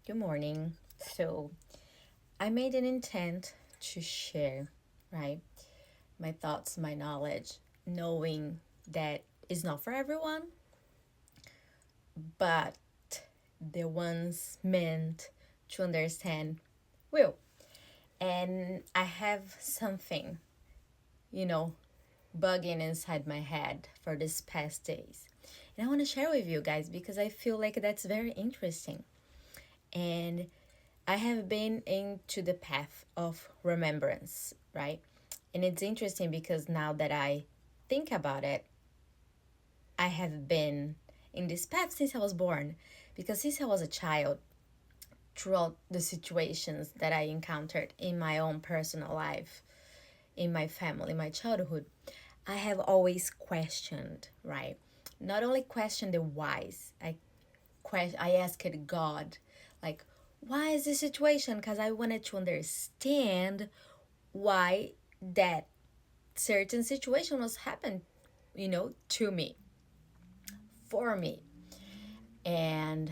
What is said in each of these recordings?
Good morning. I made an intent to share, right, my thoughts, my knowledge, knowing that it's not for everyone, but the ones meant to understand will. And I have something, you know, bugging inside my head for these past days. And I want to share with you guys because I feel like that's very interesting. And I have been into the path of remembrance, right? And it's interesting because now that I think about it, I have been in this path since I was born. Because since I was a child, throughout the situations that I encountered in my own personal life, in my family, my childhood, I have always questioned, right? Not only questioned the whys, I asked God, like, why is this situation? Because I wanted to understand why that certain situation was happened, to me, for me. And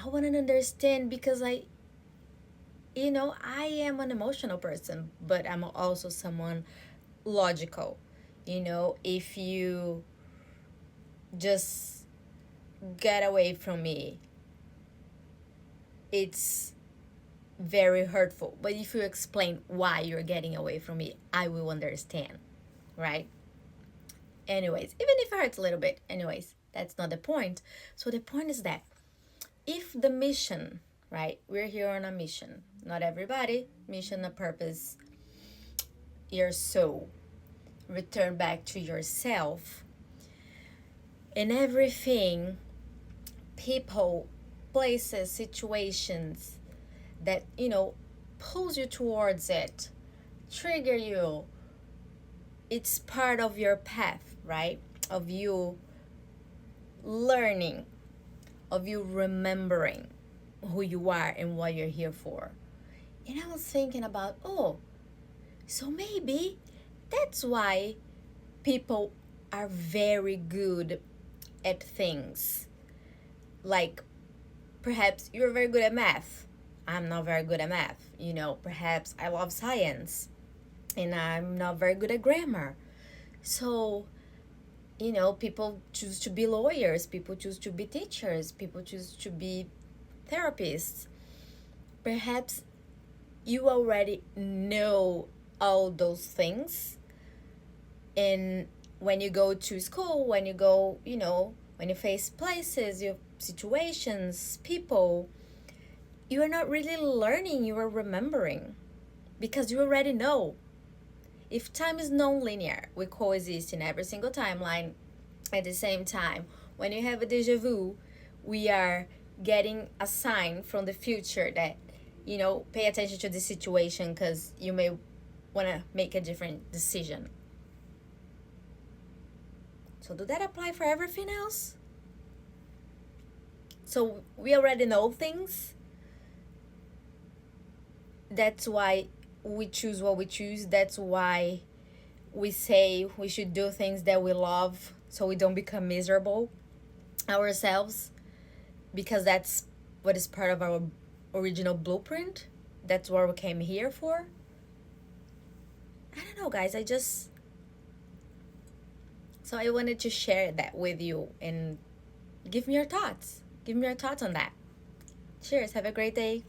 I want to understand because I am an emotional person, but I'm also someone logical. If you just get away from me, it's very hurtful. But if you explain why you're getting away from me, I will understand, right? Anyways, even if it hurts a little bit, anyways, that's not the point. So the point is that if the mission, right, we're here on a mission, not everybody, mission, a purpose, your soul, return back to yourself, and everything, people, places, situations that, pulls you towards it, trigger you, it's part of your path, right? Of you learning, of you remembering who you are and what you're here for. And I was thinking about, so maybe that's why people are very good at things. Like, perhaps you're very good at math. I'm not very good at math. Perhaps I love science and I'm not very good at grammar. So, people choose to be lawyers, people choose to be teachers, people choose to be therapists. Perhaps you already know all those things. And when you go to school, when you go, when you face places, your situations, people, you are not really learning, you are remembering because you already know. If time is non-linear, we coexist in every single timeline at the same time. When you have a deja vu, we are getting a sign from the future that, pay attention to this situation because you may want to make a different decision. So, do that apply for everything else? So, we already know things. That's why we choose what we choose. That's why we say we should do things that we love so we don't become miserable ourselves, because that's what is part of our original blueprint. That's what we came here for. I don't know, guys. So I wanted to share that with you and give me your thoughts. Give me your thoughts on that. Cheers. Have a great day.